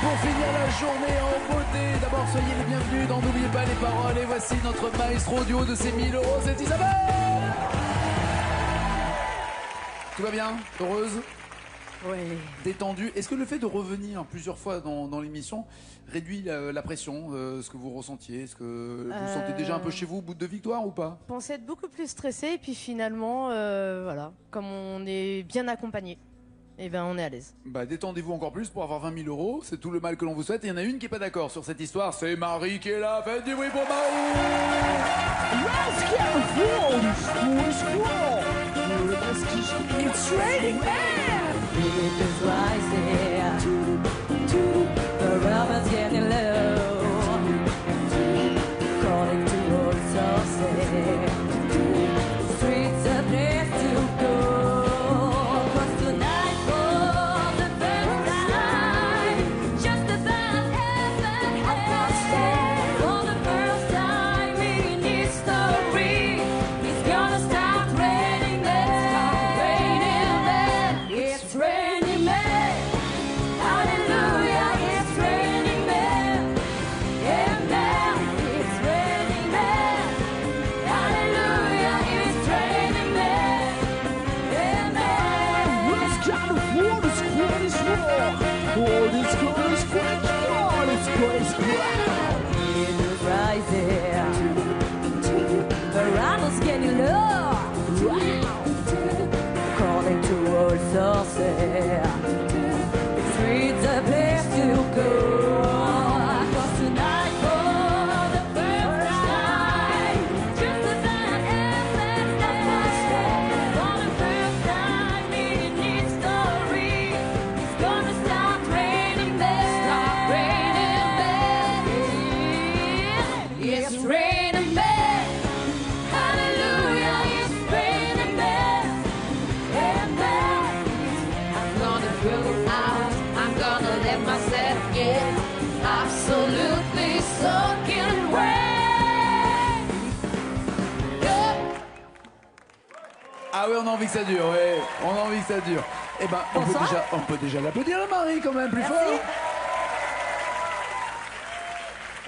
pour finir la journée en beauté. D'abord, soyez les bienvenus dans N'oubliez pas les paroles. Et voici notre maestro du haut de ses 1000 euros, c'est Isabelle. Tout va bien? Heureuse? Oui. Détendue. Est-ce que le fait de revenir plusieurs fois dans l'émission réduit la pression, ce que vous ressentiez? Est-ce que vous sentez déjà un peu chez vous, au bout de victoire ou pas? Je pensais être beaucoup plus stressée et puis finalement, voilà, comme on est bien accompagné, et ben on est à l'aise. Bah détendez-vous encore plus pour avoir 20 000 euros, c'est tout le mal que l'on vous souhaite. Et il y en a une qui est pas d'accord sur cette histoire, c'est Marie qui est là. Faites du bruit pour Marie. It's raining man. It is rising. The rubber's getting low. Calling to all sources. Streets a place to go. 'Cause tonight for the first time, just about heaven has. For the first time in history, it's gonna start raining men. It's raining men. Hallelujah, it's raining men. Amen. It's raining men. Hallelujah, it's raining men. Amen. What's got the water squad is wrong? What is going squad? What is going squad? It is rising. The rumble's getting low. Calling to all sources. Streets a place to go. 'Cause tonight for the first time, just about heaven has. For the first time in history, it's gonna start raining men. Start raining men. It's raining men. Hallelujah, it's raining men. Amen. I'm gonna go out. I'm gonna let myself get absolutely soaking wet. Yeah. Ah oui, on a envie que ça dure, ouais. On a envie que ça dure. Eh ben, on peut déjà l'applaudir la Marie quand même, plus Merci. fort.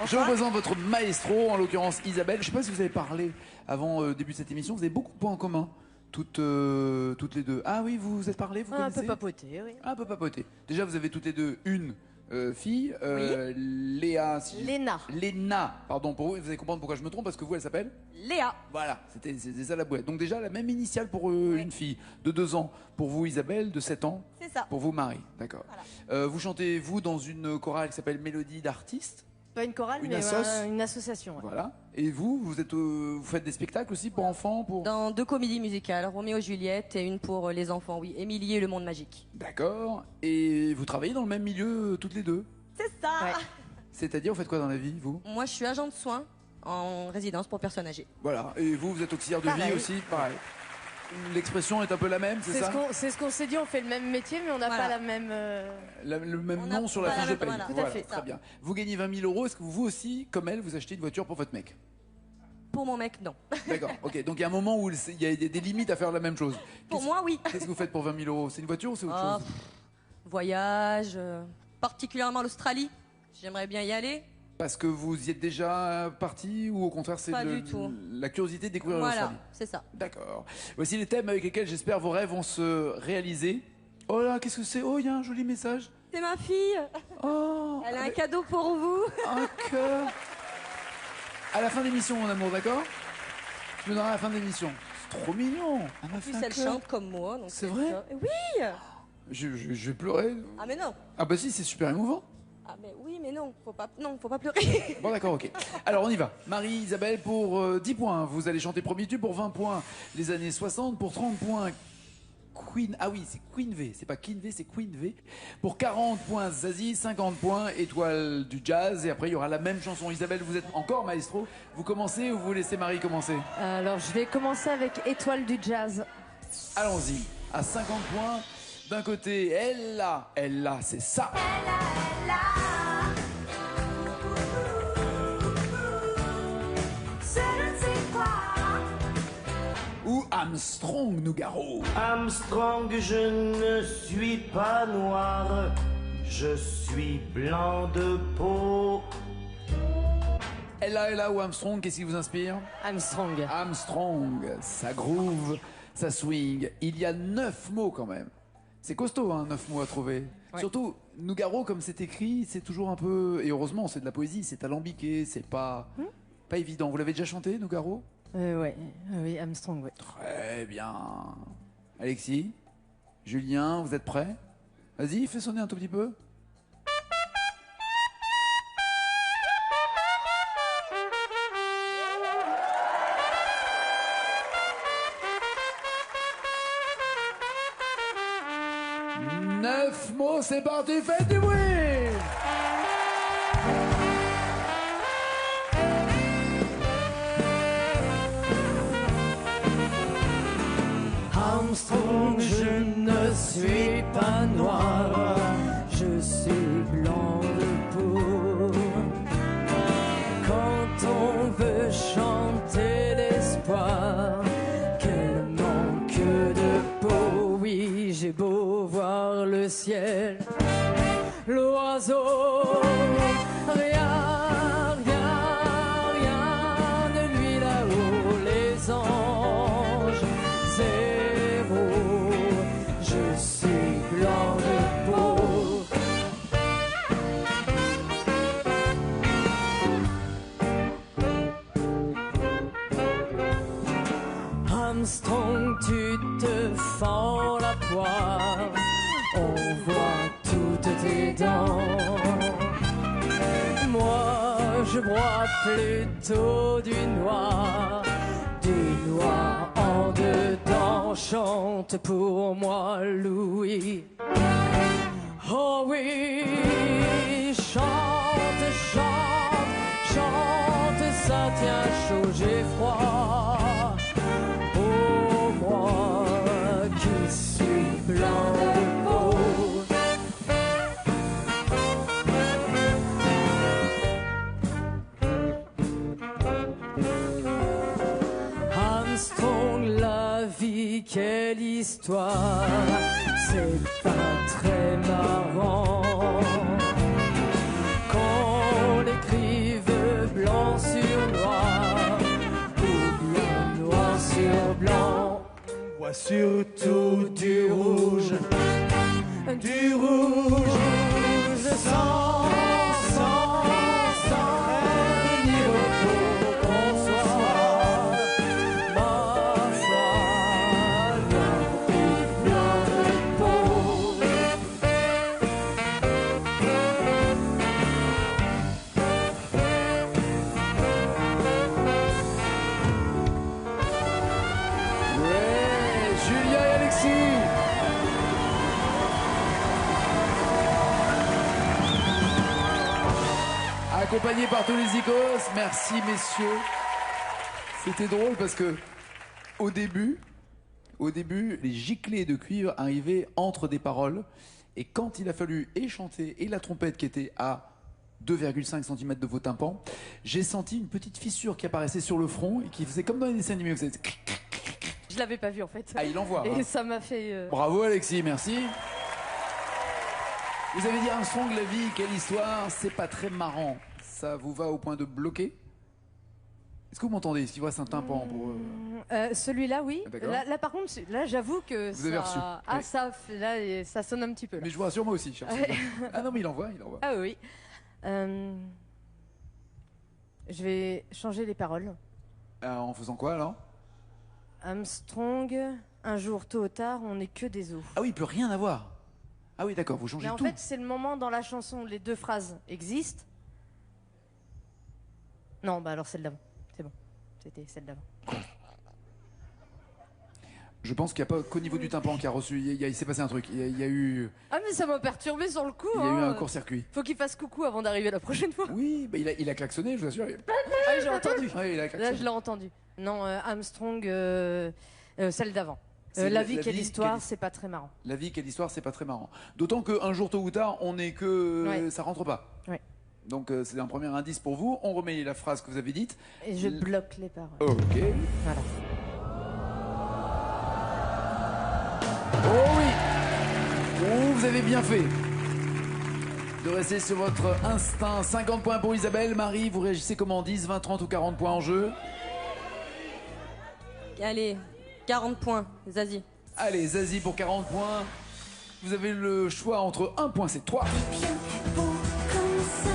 Je vous présente votre maestro, en l'occurrence Isabelle. Je sais pas si vous avez parlé avant début de cette émission. Vous avez beaucoup de points en commun, toutes les deux. Ah oui, vous vous êtes parlé, vous Un connaissez? peu papoté, oui. Un peu papoté. Déjà, vous avez toutes les deux une fille, Léa. Léna, pardon, pour vous allez comprendre pourquoi je me trompe, parce que vous, elle s'appelle Léa. Voilà, c'était ça la boîte. Donc déjà, la même initiale pour une fille de 2 ans. Pour vous, Isabelle, de 7 ans. C'est ça. Pour vous, Marie. D'accord. Voilà. Vous chantez, vous, dans une chorale qui s'appelle Mélodie d'artistes. Pas une chorale, Une mais assoce. une association. Ouais. Voilà. Et vous, vous faites des spectacles aussi pour enfants pour... Dans 2 comédies musicales, Roméo et Juliette et une pour les enfants, oui. Émilie et le monde magique. D'accord. Et vous travaillez dans le même milieu toutes les deux. C'est ça. Ouais. C'est-à-dire, vous faites quoi dans la vie, vous? Moi, je suis agent de soins en résidence pour personnes âgées. Voilà. Et vous êtes auxiliaire de Pareil. vie aussi, pareil. L'expression est un peu la même, c'est ça? C'est ce qu'on s'est dit, on fait le même métier, mais on n'a Voilà. pas la même... Le même On a nom sur la pas fiche la de paye. même- voilà. Tout à fait. Très bien. Vous gagnez 20 000 euros. Est-ce que vous aussi, comme elle, vous achetez une voiture pour votre mec? Pour mon mec, non. D'accord. Ok. Donc il y a un moment où il y a des limites à faire la même chose. Pour moi, oui. Qu'est-ce que vous faites pour 20 000 euros? C'est une voiture ou c'est autre Oh, chose? voyage, particulièrement l'Australie. J'aimerais bien y aller. Parce que vous y êtes déjà parti ou au contraire c'est Pas du tout. la curiosité de découvrir Voilà, l'Australie? c'est ça. D'accord. Voici les thèmes avec lesquels j'espère vos rêves vont se réaliser. Oh là, qu'est-ce que c'est? Oh, il y a un joli message. C'est ma fille. Oh, Elle a un avec cadeau pour vous. un cœur. À la fin de l'émission, mon amour, d'accord? Je me donnerai à la fin de l'émission. C'est trop mignon. Elle m'a En fait plus, un elle cœur. chante comme moi. donc C'est vrai? Oui. Je vais pleurer. Ah mais non. Ah bah si, c'est super émouvant. Ah mais oui, mais non. Faut pas pleurer. Bon d'accord, ok. Alors on y va. Marie, Isabelle, pour 10 points. Vous allez chanter premier tube pour 20 points. Les années 60 pour 30 points. Queen, ah oui, c'est Queen V, c'est pas Queen V, c'est Queen V. Pour 40 points, Zazie, 50 points, Étoile du Jazz. Et après, il y aura la même chanson. Isabelle, vous êtes encore maestro. Vous commencez ou vous laissez Marie commencer? Alors, je vais commencer avec Étoile du Jazz. Allons-y. À 50 points, d'un côté, elle là, c'est ça. Ou Armstrong Nougaro. Armstrong, je ne suis pas noir. Je suis blanc de peau. Ella ou Armstrong, qu'est-ce qui vous inspire? Armstrong. Armstrong, ça groove, ça swing. Il y a 9 mots quand même. C'est costaud, hein, 9 mots à trouver. Ouais. Surtout, Nougaro, comme c'est écrit, c'est toujours un peu... Et heureusement, c'est de la poésie, c'est alambiqué, c'est pas évident. Vous l'avez déjà chanté, Nougaro? Ouais, oui, Armstrong, ouais. Très bien. Alexis, Julien, vous êtes prêts? Vas-y, fais sonner un tout petit peu. Neuf mots, c'est parti, faites du bruit! Armstrong, je ne suis pas noir, je suis blanc de peau. Quand on veut chanter l'espoir, quel manque de peau. Oui, j'ai beau voir le ciel, l'oiseau, rien de lui là-haut, les anges. Je suis blanc de peau. Armstrong, tu te fends la poire, on voit toutes tes dents. Moi, je bois plutôt du noir en dedans. Chante pour moi, Louis. Oh oui, chante, chante, chante, ça tient chaud, j'ai froid. Oh, moi qui suis blanc de peau. Armstrong, la vie, quelle histoire, c'est pas très marrant qu'on l'écrive blanc sur noir ou bien noir sur blanc. On voit surtout du rouge sans ni repos qu'on soit. Ma foi, blanc de peau. Ouais, Julien et Alexis. Accompagné par tous les icos, merci messieurs. C'était drôle parce que au début, les giclées de cuivre arrivaient entre des paroles. Et quand il a fallu et chanter et la trompette qui était à 2,5 cm de vos tympans, j'ai senti une petite fissure qui apparaissait sur le front et qui faisait comme dans les dessins animés. Vous savez, Je l'avais pas vu en fait. ah, il envoie. Et Hein. ça m'a fait. Bravo Alexis, merci. Vous avez dit Armstrong, la vie, quelle histoire, c'est pas très marrant. Ça vous va au point de bloquer? Est-ce que vous m'entendez? Est-ce qu'il vous reste un tympan pour... Celui-là, oui. D'accord. Là, par contre, là, j'avoue que Vous avez reçu. Ah, Oui. là, ça sonne un petit peu. Là. Mais je vous rassure, moi aussi. Cher Ouais. Ah non, mais il envoie. Ah oui. Je vais changer les paroles. En faisant quoi alors? Armstrong, un jour tôt ou tard, on n'est que des os. Ah oui, il peut rien avoir. Ah oui, d'accord, vous changez Mais en tout. fait, c'est le moment dans la chanson où les deux phrases existent. Non, bah alors celle d'avant. C'est bon. C'était celle d'avant. Je pense qu'il n'y a pas qu'au niveau du tympan qui a reçu. Il s'est passé un truc. Il y a eu Ah, mais ça m'a perturbé sur le coup. eu un hein. court-circuit. Faut qu'il fasse coucou avant d'arriver la prochaine fois. Oui, bah il a klaxonné, je vous assure. Ah oui, j'ai entendu. Ouais, il a Là, klaxonné. je l'ai entendu. Non, Armstrong, celle d'avant. C'est La vie, la quelle vie, histoire, quelle- c'est pas très marrant. La vie, quelle histoire, c'est pas très marrant. D'autant qu'un jour tôt ou tard, on n'est que... Ouais. Ça rentre pas. Ouais. Donc c'est un premier indice pour vous. On remet la phrase que vous avez dite. Et je bloque les paroles. Ok. Voilà. Oh oui. Oh, vous avez bien fait. de rester sur votre instinct. 50 points pour Isabelle. Marie, vous réagissez comment 10, 20, 30 ou 40 points en jeu? Allez, 40 points, Zazie. Allez, Zazie pour 40 points. Vous avez le choix entre 1 point, c'est toi. Bien beau comme ça,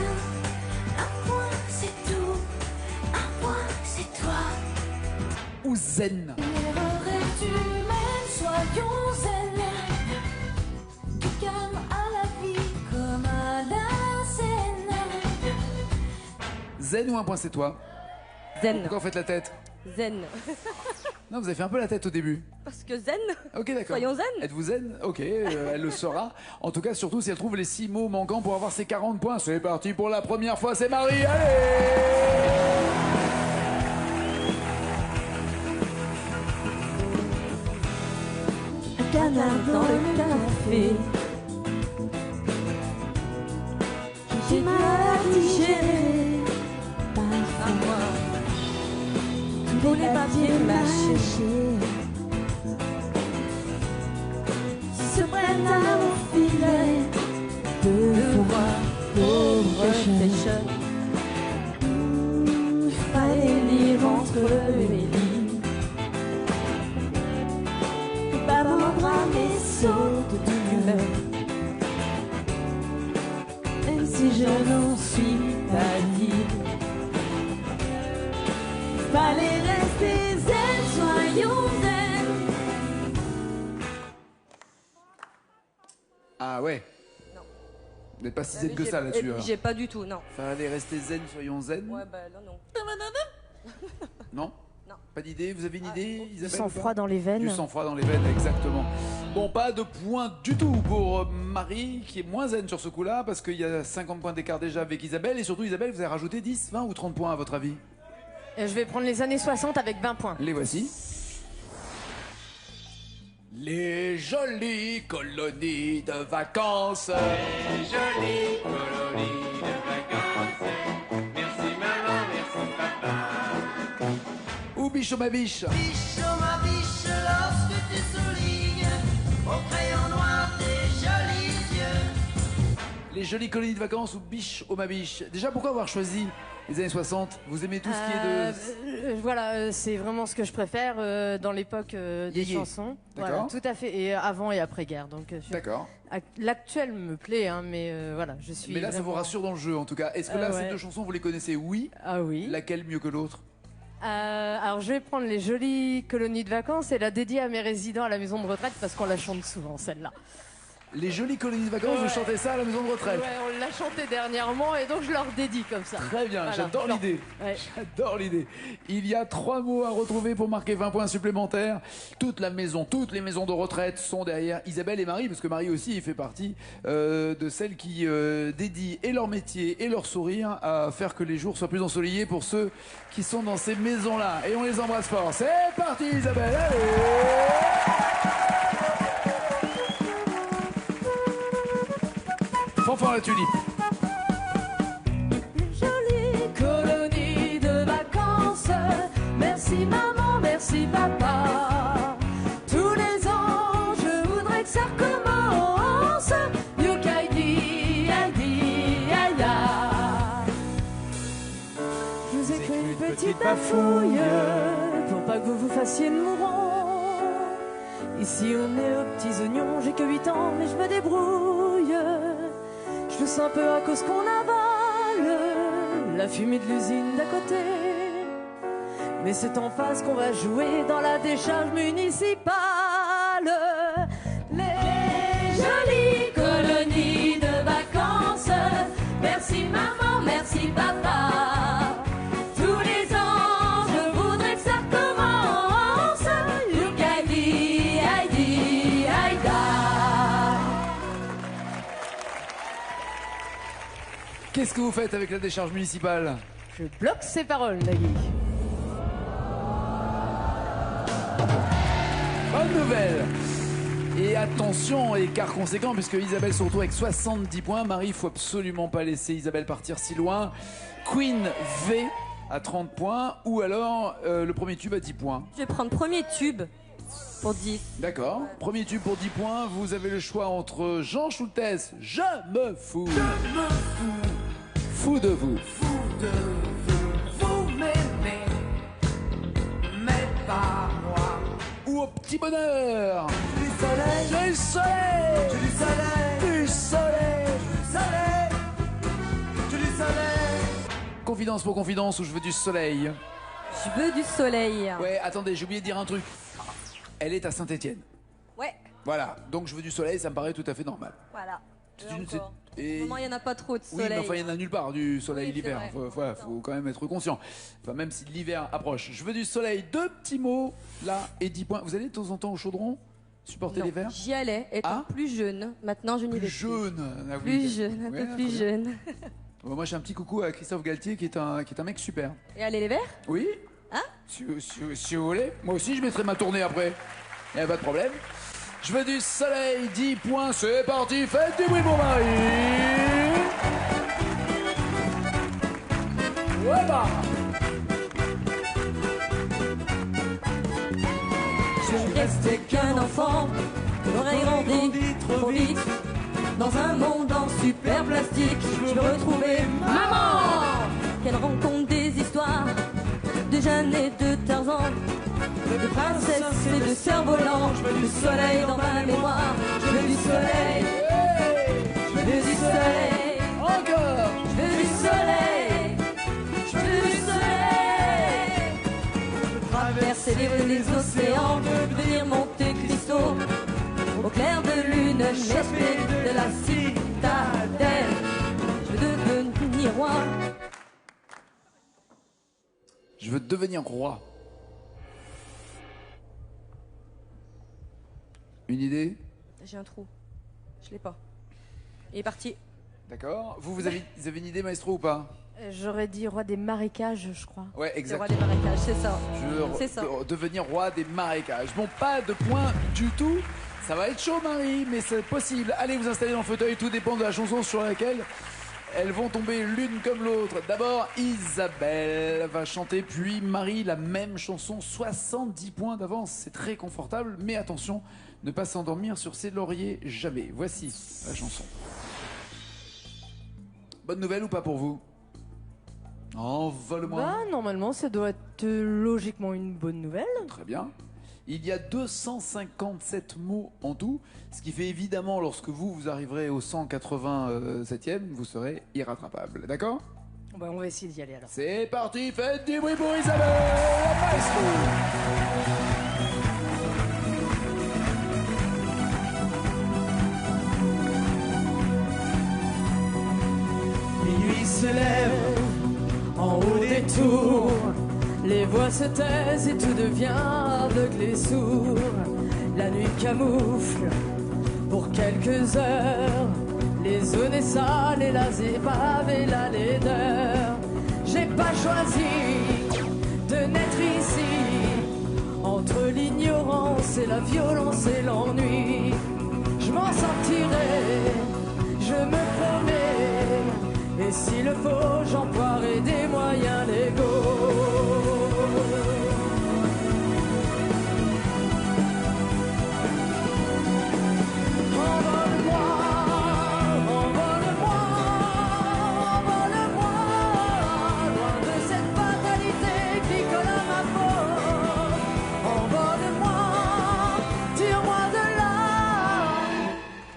un point c'est tout, un point c'est toi. Ou Zen. L'erreur est humaine, soyons zen. Du calme à la vie comme à la scène. Zen ou 1 point, c'est toi. Zen. Pourquoi vous faites la tête? Zen. Non, vous avez fait un peu la tête au début. Parce que zen. Ok, d'accord. Soyons zen. Êtes-vous zen? Ok, elle le saura. En tout cas, surtout si elle trouve les 6 mots manquants pour avoir ses 40 points. C'est parti pour la première fois, c'est Marie, allez! Un canard dans le café. J'ai du mal à digérer. Parfois, tous les papiers mâchés se prennent à mon filet. Deux fois, pauvre pêcheur. Il fallait lire entre les lignes. Pas mordre à mes sauts d'humeur. Même si je n'en suis pas dit. Fallait rester zen, soyons zen. Ah ouais. Non. Vous n'êtes pas si zen que ça là-dessus. J'ai pas du tout, non. Fallait rester zen, soyons zen. Ouais, bah là, non. Non? Non. Pas d'idée? Vous avez une idée, Du Isabelle? sang-froid dans les veines. Du sang-froid dans les veines, exactement. Bon, pas de points du tout pour Marie, qui est moins zen sur ce coup-là, parce qu'il y a 50 points d'écart déjà avec Isabelle. Et surtout, Isabelle, vous avez rajouté 10, 20 ou 30 points à votre avis? Je vais prendre les années 60 avec 20 points. Les voici. Les jolies colonies de vacances. Les jolies colonies de vacances. Merci maman, merci papa. Ou biche ou ma biche. Biche, oh ma biche, lorsque tu soulignes au crayon noir tes jolis yeux. Les jolies colonies de vacances ou biche ou ma biche. Déjà, pourquoi avoir choisi les années 60? Vous aimez tout ce qui est de... Voilà, c'est vraiment ce que je préfère dans l'époque des Yéyé. chansons. D'accord. Voilà, tout à fait. Et avant et après-guerre. Donc, D'accord. l'actuel me plaît, hein, mais voilà, je suis. Mais là, ça vous vraiment- rassure dans le jeu, en tout cas. Est-ce que là, ouais. ces deux chansons, vous les connaissez? Oui. Ah oui. Laquelle mieux que l'autre? Alors, je vais prendre les jolies colonies de vacances et la dédier à mes résidents à la maison de retraite parce qu'on la chante souvent, celle-là. Les jolies colonies de vacances, Ouais. vous chantez ça à la maison de retraite? Ouais, on l'a chanté dernièrement et donc je leur dédie comme ça. Très bien, Voilà. j'adore l'idée. Ouais. J'adore l'idée. Il y a 3 mots à retrouver pour marquer 20 points supplémentaires. Toutes les maisons de retraite sont derrière Isabelle et Marie, parce que Marie aussi il fait partie de celles qui dédient et leur métier et leur sourire à faire que les jours soient plus ensoleillés pour ceux qui sont dans ces maisons-là. Et on les embrasse fort. C'est parti Isabelle, allez! Fanfare la tulipe. Jolie colonie de vacances. Merci maman, merci papa. Tous les ans, je voudrais que ça recommence. Yukaidi, aïdi, aïda. Je vous écris une petite bafouille pour pas que vous vous fassiez de mourant. Ici on est aux petits oignons, j'ai que 8 ans mais je me débrouille. Je tousse un peu à cause qu'on avale la fumée de l'usine d'à côté. Mais c'est en face qu'on va jouer dans la décharge municipale. Les jolies colonies de vacances. Merci maman, merci papa. Tous les ans, je voudrais que ça recommence. Yukaidi, aïdi, aïda. Qu'est-ce que vous faites avec la décharge municipale? Je bloque ces paroles, Nagui. Bonne nouvelle! Et attention, écart conséquent, puisque Isabelle se retrouve avec 70 points. Marie, il faut absolument pas laisser Isabelle partir si loin. Queen V à 30 points, ou alors le premier tube à 10 points. Je vais prendre premier tube. Pour 10. D'accord. Premier tube pour 10 points. Vous avez le choix entre Jean Schultes, Je me fous. Fou de vous. Vous m'aimez, mais pas moi. Ou au petit bonheur. Du soleil, Du soleil. du soleil, Du soleil. du soleil. Confidence pour confidence ou je veux du soleil. Je veux du soleil. Ouais, attendez, j'ai oublié de dire un truc. Elle est à Saint-Étienne. Ouais, Voilà. Donc je veux du soleil, ça me paraît tout à fait normal. voilà. C'est Et une- encore. et- En ce moment, il n'y en a pas trop de Oui, soleil. mais enfin, il n'y en a nulle part du soleil Oui, c'est l'hiver. vrai. Faut quand même être conscient. Enfin, même si l'hiver approche. Je veux du soleil. 2 petits mots, là, et 10 points. Vous allez de temps en temps au chaudron supporter Non, les verres j'y allais, étant Ah. plus jeune. Maintenant, je n'y vais Plus plus. jaune. Ah oui. Plus jeune, un Ouais, peu plus très bien. jeune. Bon, moi, j'ai un petit coucou à Christophe Galtier qui est un mec super. Et allez les verts. Oui. Hein Si vous voulez. Moi aussi, je mettrai ma tournée après. Il n'y a pas de problème. Je veux du soleil, 10 points, c'est parti, faites du bruit pour Marie. Ouais, bah. Je ne restais qu'un enfant, l'oreille grandie trop vite. Dans un monde en super plastique, je veux retrouver maman. Qu'elle rencontre des histoires de Jeanne et de Tarzan, de princesses et de cerfs-volants. Je veux du soleil dans ma mémoire. Je veux du soleil, je veux du soleil, Encore. je veux du soleil, je veux du soleil. Traverser les océans, devenir Monte Cristo, au clair de lune, m'échapper de la citadelle. Je veux devenir roi. Je veux devenir roi. Une idée? J'ai un trou. Je l'ai pas. Il est parti. D'accord. Vous avez une idée, maestro, ou pas? J'aurais dit roi des marécages, je crois. Ouais, C'est exact. roi des marécages, c'est ça. Je veux C'est ça. devenir roi des marécages. Bon, pas de points du tout. Ça va être chaud, Marie, mais c'est possible. Allez vous installer dans le fauteuil. Tout dépend de la chanson sur laquelle elles vont tomber l'une comme l'autre. D'abord, Isabelle va chanter, puis Marie, la même chanson. 70 points d'avance. C'est très confortable, mais attention, ne pas s'endormir sur ses lauriers jamais. Voici la chanson. Bonne nouvelle ou pas pour vous? Envole-moi. Bah, normalement, ça doit être logiquement une bonne nouvelle. Très bien. Il y a 257 mots en tout, ce qui fait évidemment, lorsque vous arriverez au 187e, vous serez irrattrapable. D'accord? Bah, on va essayer d'y aller alors. C'est parti, faites du bruit pour Isabelle, la maestro. Minuit se lève en haut des tours. Les voix se taisent et tout devient aveugle et sourd. La nuit camoufle pour quelques heures les zones et sales et las épaves et la laideur. J'ai pas choisi de naître ici, entre l'ignorance et la violence et l'ennui. Je m'en sortirai, je me promets, et s'il le faut, j'emploierai des moyens légaux. Envole-moi, envole-moi, envole-moi, loin de cette fatalité qui colle à ma peau. Envole-moi, tire-moi de là.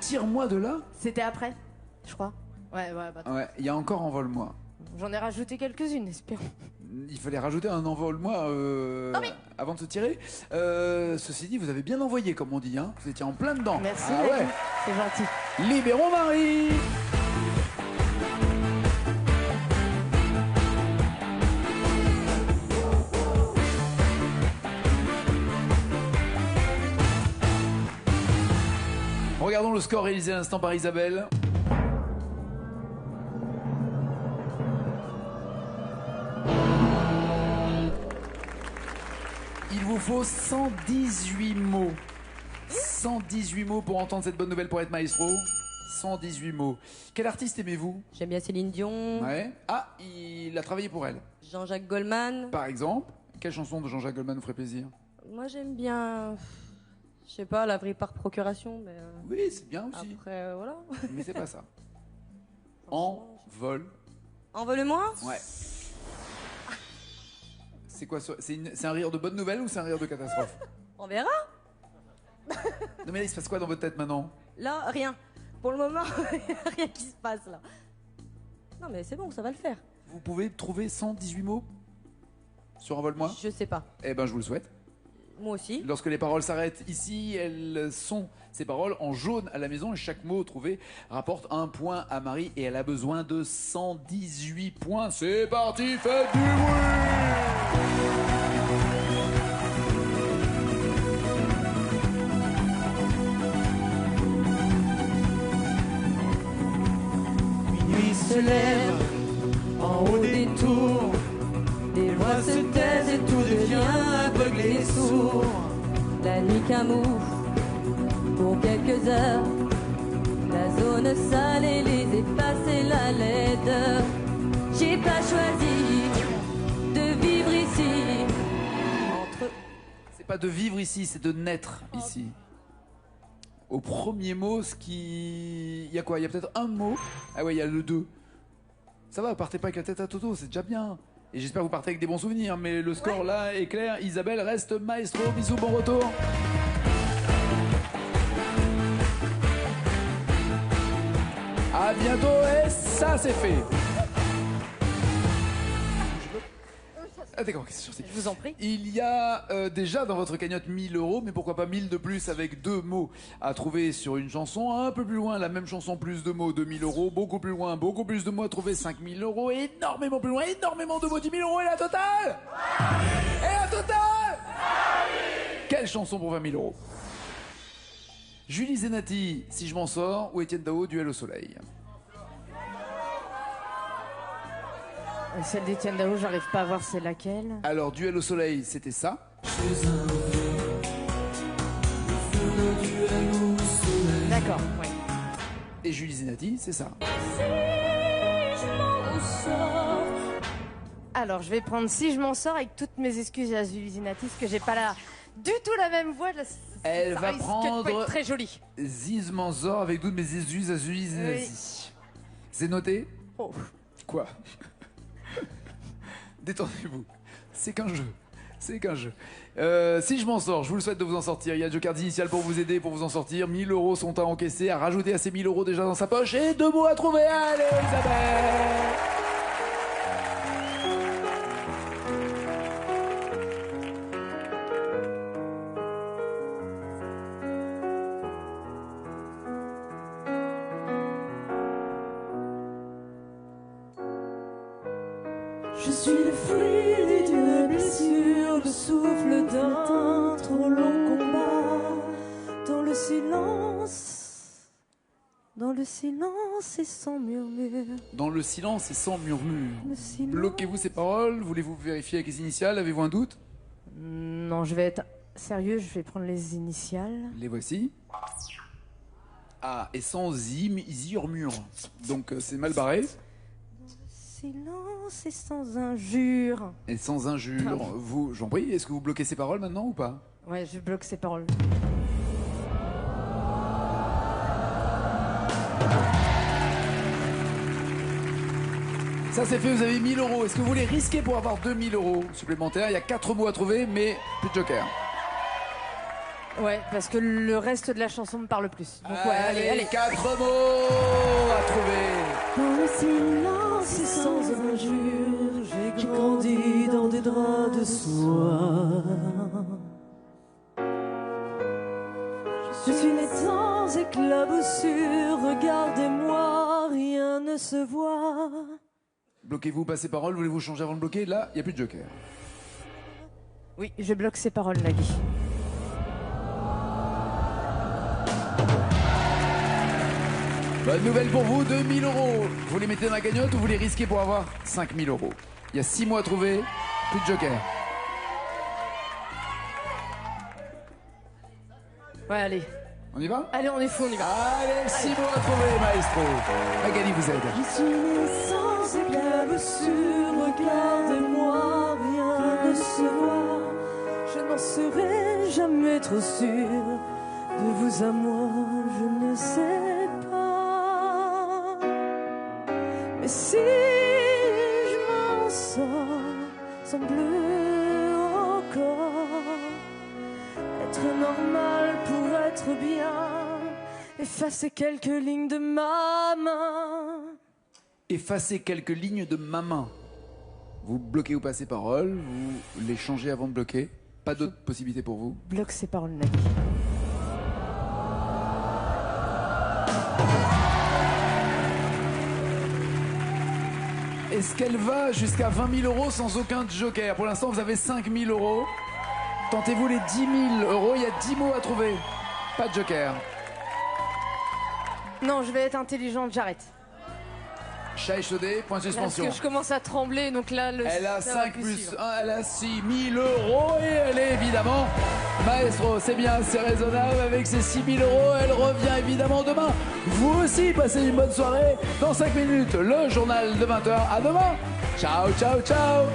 Tire-moi de là. C'était après, je crois. Ouais, bah, Ouais, il y a encore envole-moi. j'en ai rajouté quelques-unes, espérons. Il fallait rajouter un envole-moi avant de se tirer. Ceci dit, vous avez bien envoyé, comme on dit. Hein. Vous étiez en plein dedans. Merci, Ah Nagui. ouais. C'est gentil. Libérons Marie. Regardons le score réalisé à l'instant par Isabelle. Il vous faut 118 mots. 118 mots pour entendre cette bonne nouvelle pour être maestro. 118 mots. Quel artiste aimez-vous? J'aime bien Céline Dion, Ouais. Ah, il a travaillé pour elle. Jean-Jacques Goldman. Par exemple, quelle chanson de Jean-Jacques Goldman vous ferait plaisir? Moi j'aime bien Je sais pas, l'abri par procuration, mais Oui, c'est bien aussi. après, voilà. Mais c'est pas ça. Envole. Envole-moi. Ouais. C'est quoi c'est un rire de bonne nouvelle ou c'est un rire de catastrophe? On verra. Non mais là, il se passe quoi dans votre tête maintenant? Là, rien. Pour le moment, rien qui se passe là. Non, mais c'est bon, ça va le faire. Vous pouvez trouver 118 mots sur Envole-moi? Je sais pas. Eh ben, je vous le souhaite. Moi aussi. Lorsque les paroles s'arrêtent ici, elles sont ces paroles en jaune à la maison et chaque mot trouvé rapporte un point à Marie et elle a besoin de 118 points. C'est parti, faites du Minuit se lève en haut des tours. Les voix se taisent et tout devient aveugle et sourd. La nuit camoufle pour quelques heures la zone sale et les espaces et la laideur. J'ai pas choisi de vivre ici. C'est pas de vivre ici, c'est de naître ici. Au premier mot, il y a quoi? Il y a peut-être un mot. Ah ouais, il y a le 2. Ça va, partez pas avec la tête à Toto, c'est déjà bien. Et j'espère que vous partez avec des bons souvenirs, mais le score là est clair. Isabelle reste maestro. Bisous, bon retour. À bientôt et ça c'est fait. Ah d'accord, qu'est-ce que c'est? Je vous en prie. Il y a déjà dans votre cagnotte 1000 euros, mais pourquoi pas 1000 de plus avec 2 mots à trouver sur une chanson. Un peu plus loin, la même chanson, plus de mots, 2000 euros. Beaucoup plus loin, beaucoup plus de mots à trouver, 5000 euros. Et énormément plus loin, énormément de mots, 10 000 euros. Et la totale? Et la totale? Quelle chanson pour 20 000 euros? Julie Zenati, Si je m'en sors, ou Étienne Dao, Duel au soleil? Celle d'Étienne Dao, j'arrive pas à voir c'est laquelle. Alors, Duel au soleil, c'était ça. D'accord, ouais. Et Julie Zenati, c'est ça. Alors, je vais prendre Si je m'en sors avec toutes mes excuses à Julie Zenati, parce que j'ai pas du tout la même voix. Elle ça va risque de pas prendre être très joli. Ziz Manzor avec toutes mes excuses à Julie Zenati. Oui. C'est noté? Oh. Quoi? Détendez-vous. C'est qu'un jeu. C'est qu'un jeu. Si je m'en sors, je vous le souhaite de vous en sortir. Il y a Joker d'initial pour vous aider, pour vous en sortir. 1000 euros sont à encaisser, à rajouter à ces 1000 euros déjà dans sa poche. Et 2 mots à trouver. Allez, Isabelle! Je suis le fruit d'une blessure, le souffle d'un trop long combat. Dans le silence et sans murmure. Dans le silence et sans murmure. Le silence. Bloquez-vous ces paroles? Voulez-vous vérifier avec les initiales? Avez-vous un doute? Non, je vais être sérieux, je vais prendre les initiales. Les voici. Ah, et sans murmure. Donc c'est mal barré. Silence et sans injure. Et sans injure. Vous, j'en prie, est-ce que vous bloquez ces paroles maintenant ou pas? Ouais, je bloque ces paroles. Ça c'est fait, vous avez 1000 euros. Est-ce que vous voulez risquer pour avoir 2000 euros supplémentaires? Il y a 4 mots à trouver, mais plus de joker. Ouais, parce que le reste de la chanson me parle plus. Donc ouais, allez. 4 mots à trouver. Dans le silence et sans injure, j'ai grandi dans des draps de soie. Je suis né sans éclaboussure, regardez-moi, rien ne se voit. Bloquez-vous pas ces paroles, voulez-vous changer avant de bloquer? Là, il n'y a plus de joker. Oui, je bloque ces paroles, Nagui. Bonne nouvelle pour vous, 2000 euros. Vous les mettez dans la cagnotte ou vous les risquez pour avoir 5000 euros? Il y a 6 mots à trouver, plus de joker. Ouais, allez. On y va? Allez, on est fou, on y va. Allez, 6 mots à trouver, maestro. Magali vous aide. Je suis né sans éclaboussure, regardez-moi, rien ne se voit. Je n'en serai jamais trop sûr. De vous à moi, je ne sais pas. Mais si je m'en sors sans bleu au corps, être normal pour être bien, effacer quelques lignes de ma main. Effacer quelques lignes de ma main. Vous bloquez ou pas ces paroles, vous les changez avant de bloquer. Pas d'autre possibilité pour vous. Bloque ces paroles, mec. Est-ce qu'elle va jusqu'à 20 000 euros sans aucun joker? Pour l'instant, vous avez 5 000 euros. Tentez-vous les 10 000 euros, il y a 10 mots à trouver. Pas de joker. Non, je vais être intelligente, j'arrête. Chat échaudé, point de Parce suspension. que je commence à trembler, donc là, Elle a ça va 5 plus suivre. 1, elle a 6 000 euros et elle est évidemment maestro. C'est bien, c'est raisonnable. Avec ses 6 000 euros, elle revient évidemment demain. Vous aussi, passez une bonne soirée. Dans 5 minutes, le journal de 20h. À demain. Ciao, ciao, ciao.